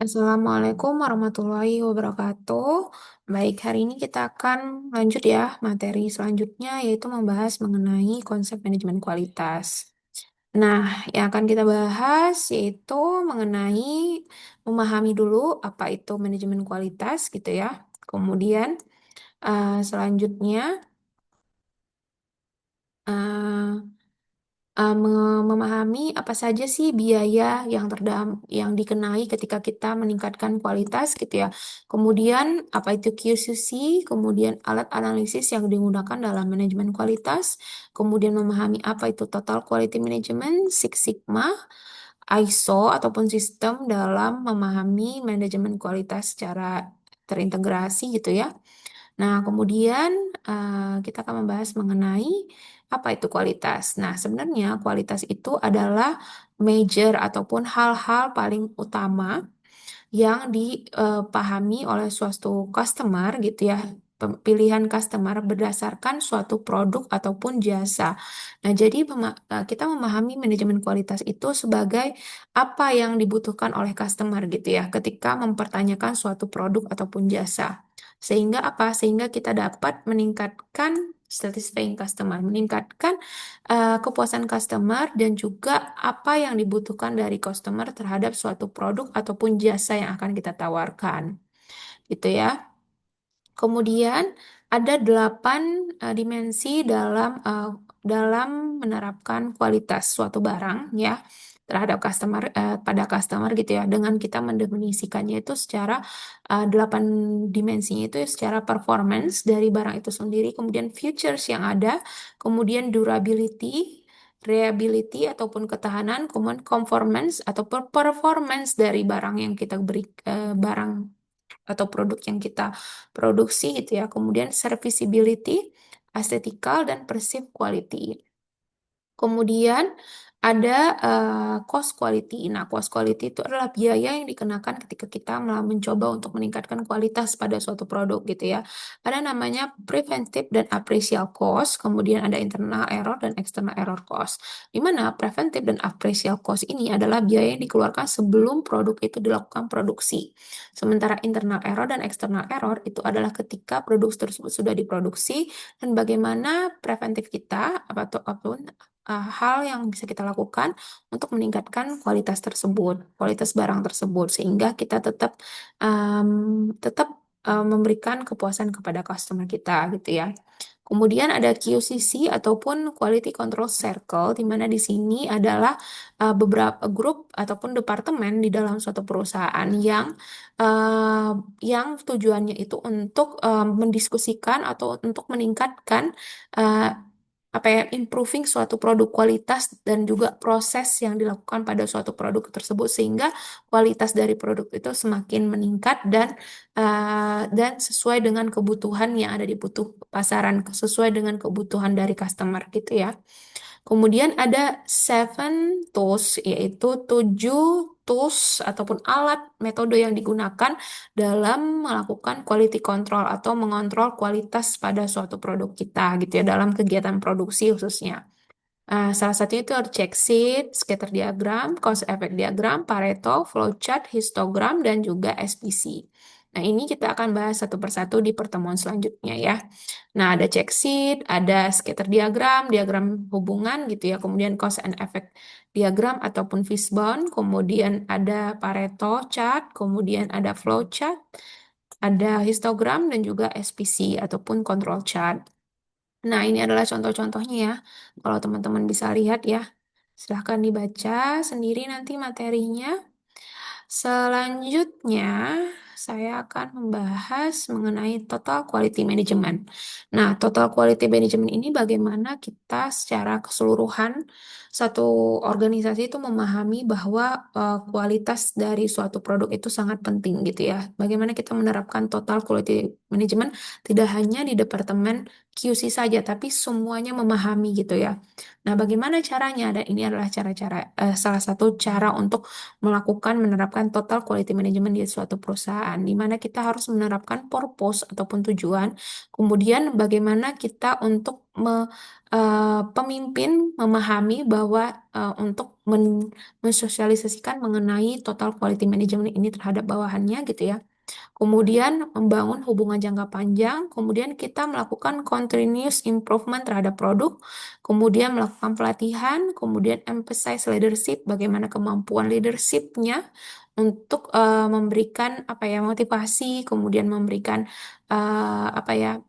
Assalamualaikum warahmatullahi wabarakatuh. Baik, hari ini kita akan lanjut ya materi selanjutnya yaitu membahas mengenai konsep manajemen kualitas. Nah, yang akan kita bahas yaitu mengenai memahami dulu apa itu manajemen kualitas gitu ya. Kemudian selanjutnya eh, memahami apa saja sih biaya yang dikenai ketika kita meningkatkan kualitas gitu ya. Kemudian apa itu QCC, kemudian alat analisis yang digunakan dalam manajemen kualitas, kemudian memahami apa itu Total Quality Management, Six Sigma, ISO ataupun sistem dalam memahami manajemen kualitas secara terintegrasi gitu ya. Nah, kemudian kita akan membahas mengenai apa itu kualitas. Nah, sebenarnya kualitas itu adalah major ataupun hal-hal paling utama yang dipahami oleh suatu customer gitu ya. Pilihan customer berdasarkan suatu produk ataupun jasa. Nah, jadi kita memahami manajemen kualitas itu sebagai apa yang dibutuhkan oleh customer gitu ya, ketika mempertanyakan suatu produk ataupun jasa. Sehingga apa? Sehingga kita dapat meningkatkan satisfying customer, meningkatkan kepuasan customer dan juga apa yang dibutuhkan dari customer terhadap suatu produk ataupun jasa yang akan kita tawarkan. Gitu ya. Kemudian ada 8 dimensi dalam menerapkan kualitas suatu barang ya terhadap customer pada customer gitu ya dengan kita mendefinisikannya itu secara 8 dimensinya itu secara performance dari barang itu sendiri, kemudian features yang ada, kemudian durability, reliability ataupun ketahanan, kemudian conformance atau performance dari barang yang kita beri barang atau produk yang kita produksi gitu ya. Kemudian serviceability, aesthetical dan perceived quality. Kemudian ada cost quality. Nah, cost quality itu adalah biaya yang dikenakan ketika kita mencoba untuk meningkatkan kualitas pada suatu produk gitu ya. Ada namanya preventive dan appraisal cost, kemudian ada internal error dan external error cost. Di mana preventive dan appraisal cost ini adalah biaya yang dikeluarkan sebelum produk itu dilakukan produksi. Sementara internal error dan external error itu adalah ketika produk tersebut sudah diproduksi dan bagaimana preventif kita apapun hal yang bisa kita lakukan untuk meningkatkan kualitas tersebut, kualitas barang tersebut, sehingga kita tetap memberikan kepuasan kepada customer kita gitu ya. Kemudian ada QCC ataupun Quality Control Circle, di mana di sini adalah beberapa grup ataupun departemen di dalam suatu perusahaan uh, yang tujuannya itu untuk mendiskusikan atau untuk meningkatkan uh, apa ya, improving suatu produk kualitas dan juga proses yang dilakukan pada suatu produk tersebut sehingga kualitas dari produk itu semakin meningkat dan sesuai dengan kebutuhan yang ada di pasaran, sesuai dengan kebutuhan dari customer gitu ya. Kemudian ada seven tools, yaitu 7 tools ataupun alat metode yang digunakan dalam melakukan quality control atau mengontrol kualitas pada suatu produk kita gitu ya dalam kegiatan produksi khususnya. Salah satunya itu ada check sheet, scatter diagram, cause effect diagram, Pareto, flowchart, histogram, dan juga SPC. Nah, ini kita akan bahas satu persatu di pertemuan selanjutnya ya. Nah, ada check sheet, ada scatter diagram, diagram hubungan gitu ya, kemudian cause and effect diagram ataupun fishbone, kemudian ada Pareto chart, kemudian ada flowchart, ada histogram, dan juga SPC ataupun control chart. Nah, ini adalah contoh-contohnya ya. Kalau teman-teman bisa lihat ya, silahkan dibaca sendiri nanti materinya. Selanjutnya, saya akan membahas mengenai total quality management. Nah, total quality management ini bagaimana kita secara keseluruhan satu organisasi itu memahami bahwa kualitas dari suatu produk itu sangat penting gitu ya. Bagaimana kita menerapkan total quality management tidak hanya di departemen QC saja, tapi semuanya memahami gitu ya. Nah, bagaimana caranya? Dan ini adalah salah satu cara untuk menerapkan total quality management di suatu perusahaan, di mana kita harus menerapkan purpose ataupun tujuan. Kemudian bagaimana kita untuk pemimpin memahami bahwa untuk mensosialisasikan mengenai total quality management ini terhadap bawahannya gitu ya. Kemudian membangun hubungan jangka panjang, kemudian kita melakukan continuous improvement terhadap produk, kemudian melakukan pelatihan, kemudian emphasize leadership, bagaimana kemampuan leadershipnya untuk memberikan apa ya motivasi, kemudian memberikan apa ya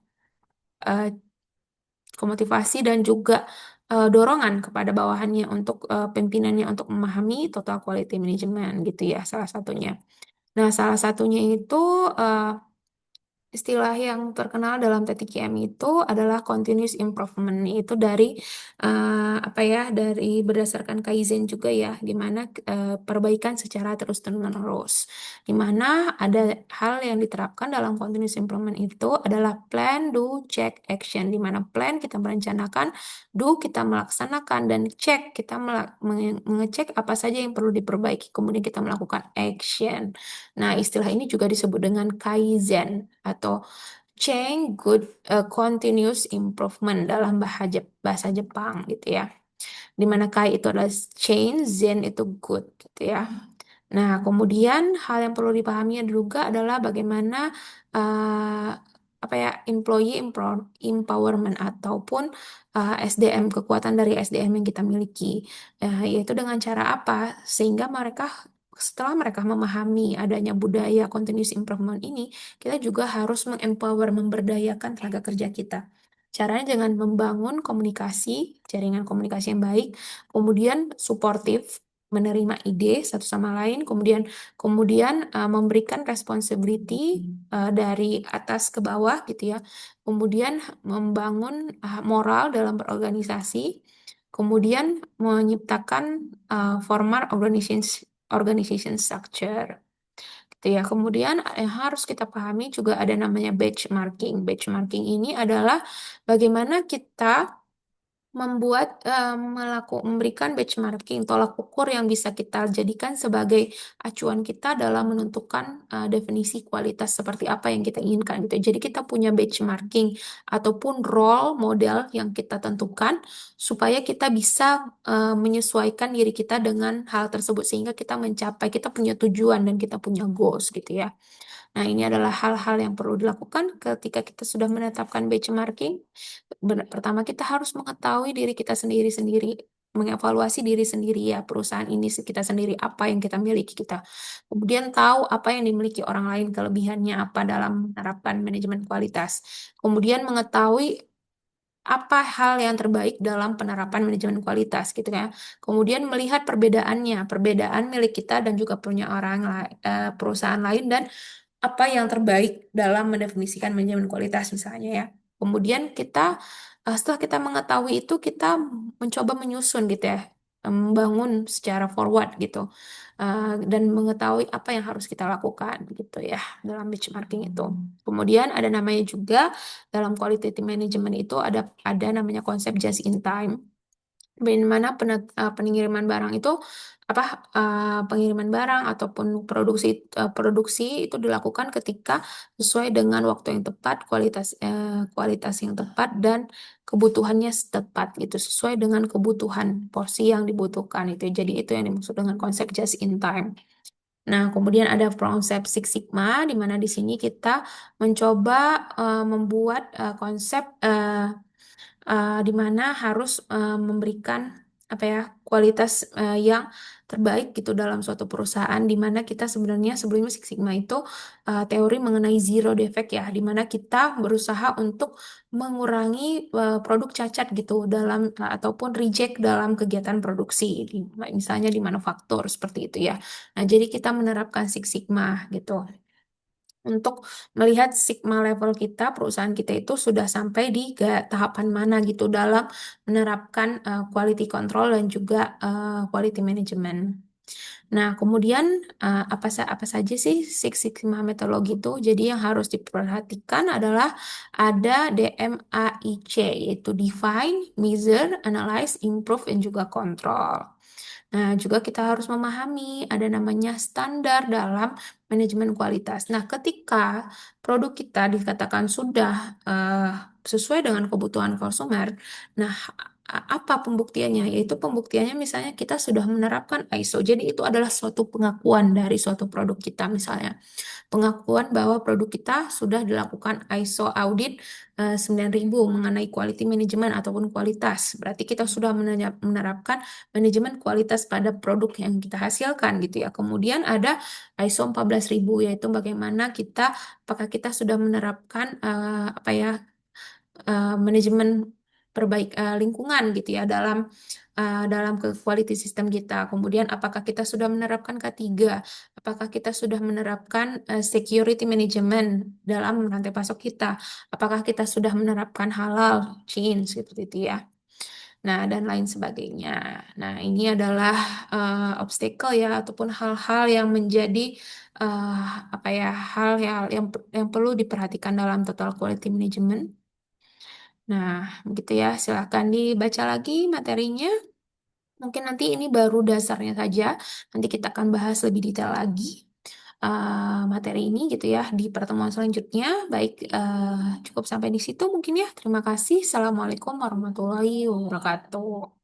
eh, motivasi dan juga dorongan kepada bawahannya untuk pimpinannya untuk memahami total quality management gitu ya salah satunya. Nah, salah satunya itu eh, istilah yang terkenal dalam TTKM itu adalah continuous improvement, itu dari apa ya, dari berdasarkan Kaizen juga ya, di mana perbaikan secara terus-menerus. Di mana ada hal yang diterapkan dalam continuous improvement itu adalah plan, do, check, action. Di mana plan kita merencanakan, do kita melaksanakan, dan check kita mengecek apa saja yang perlu diperbaiki. Kemudian kita melakukan action. Nah, istilah ini juga disebut dengan Kaizen atau Continuous Improvement dalam bahasa Jepang gitu ya. Di mana Kai itu adalah change, Zen itu good gitu ya. Nah, kemudian hal yang perlu dipahami juga adalah bagaimana eh, apa ya empowerment ataupun SDM, kekuatan dari SDM yang kita miliki. Yaitu dengan cara apa? Sehingga setelah mereka memahami adanya budaya continuous improvement ini, kita juga harus mengempower, memberdayakan tenaga kerja kita. Caranya dengan membangun jaringan komunikasi yang baik, kemudian suportif, menerima ide satu sama lain, kemudian memberikan responsibility dari atas ke bawah gitu ya, kemudian membangun moral dalam berorganisasi, kemudian menciptakan formal organization structure gitu ya. Kemudian yang harus kita pahami juga ada namanya benchmarking. Benchmarking ini adalah bagaimana kita memberikan benchmarking, tolak ukur yang bisa kita jadikan sebagai acuan kita dalam menentukan definisi kualitas seperti apa yang kita inginkan gitu. Jadi kita punya benchmarking ataupun role model yang kita tentukan supaya kita bisa menyesuaikan diri kita dengan hal tersebut sehingga kita punya tujuan dan kita punya goals gitu ya. Nah, ini adalah hal-hal yang perlu dilakukan ketika kita sudah menetapkan benchmarking. Pertama, kita harus mengetahui diri kita sendiri-sendiri, mengevaluasi diri sendiri ya, perusahaan ini kita sendiri, apa yang kita miliki kita. Kemudian tahu apa yang dimiliki orang lain, kelebihannya apa dalam menerapkan manajemen kualitas. Kemudian mengetahui apa hal yang terbaik dalam penerapan manajemen kualitas gitu ya. Kemudian melihat perbedaannya, perbedaan milik kita dan juga punya perusahaan lain dan apa yang terbaik dalam mendefinisikan manajemen kualitas misalnya ya. Kemudian setelah kita mengetahui itu kita mencoba menyusun gitu ya, membangun secara forward gitu. Dan mengetahui apa yang harus kita lakukan gitu ya dalam benchmarking itu. Kemudian ada namanya juga dalam quality management itu ada namanya konsep just in time, di mana pengiriman barang itu apa pengiriman barang ataupun produksi itu dilakukan ketika sesuai dengan waktu yang tepat, kualitas yang tepat dan kebutuhannya tepat gitu, sesuai dengan kebutuhan porsi yang dibutuhkan itu. Jadi itu yang dimaksud dengan konsep just in time. Nah, kemudian ada konsep Six Sigma, di mana di sini kita mencoba membuat konsep di mana harus memberikan apa ya kualitas yang terbaik gitu dalam suatu perusahaan, di mana kita sebenarnya sebelumnya Six Sigma itu teori mengenai zero defect ya, di mana kita berusaha untuk mengurangi produk cacat gitu ataupun reject dalam kegiatan produksi, misalnya di manufaktur seperti itu ya. Nah, jadi kita menerapkan Six Sigma gitu untuk melihat sigma level kita, perusahaan kita itu sudah sampai di tahapan mana gitu dalam menerapkan quality control dan juga quality management. Nah, kemudian apa saja sih Six Sigma metodologi itu? Jadi yang harus diperhatikan adalah ada DMAIC, yaitu Define, Measure, Analyze, Improve, dan juga Control. Nah, juga kita harus memahami ada namanya standar dalam manajemen kualitas. Nah, ketika produk kita dikatakan sudah sesuai dengan kebutuhan konsumer, nah apa pembuktiannya? Yaitu pembuktiannya misalnya kita sudah menerapkan ISO. Jadi itu adalah suatu pengakuan dari suatu produk kita misalnya pengakuan bahwa produk kita sudah dilakukan ISO audit 9000 mengenai quality management ataupun kualitas. Berarti kita sudah menerapkan manajemen kualitas pada produk yang kita hasilkan gitu ya. Kemudian ada ISO 14000 yaitu bagaimana kita apakah kita sudah menerapkan apa ya manajemen lingkungan gitu ya dalam ke quality system kita. Kemudian apakah kita sudah menerapkan K3? Apakah kita sudah menerapkan security management dalam rantai pasok kita? Apakah kita sudah menerapkan halal change seperti itu ya. Nah, dan lain sebagainya. Nah, ini adalah obstacle ya ataupun hal-hal yang menjadi eh, apa ya hal yang perlu diperhatikan dalam total quality management. Nah, begitu ya. Silahkan dibaca lagi materinya. Mungkin nanti ini baru dasarnya saja. Nanti kita akan bahas lebih detail lagi materi ini gitu ya di pertemuan selanjutnya. Baik, cukup sampai di situ mungkin ya. Terima kasih. Assalamualaikum warahmatullahi wabarakatuh.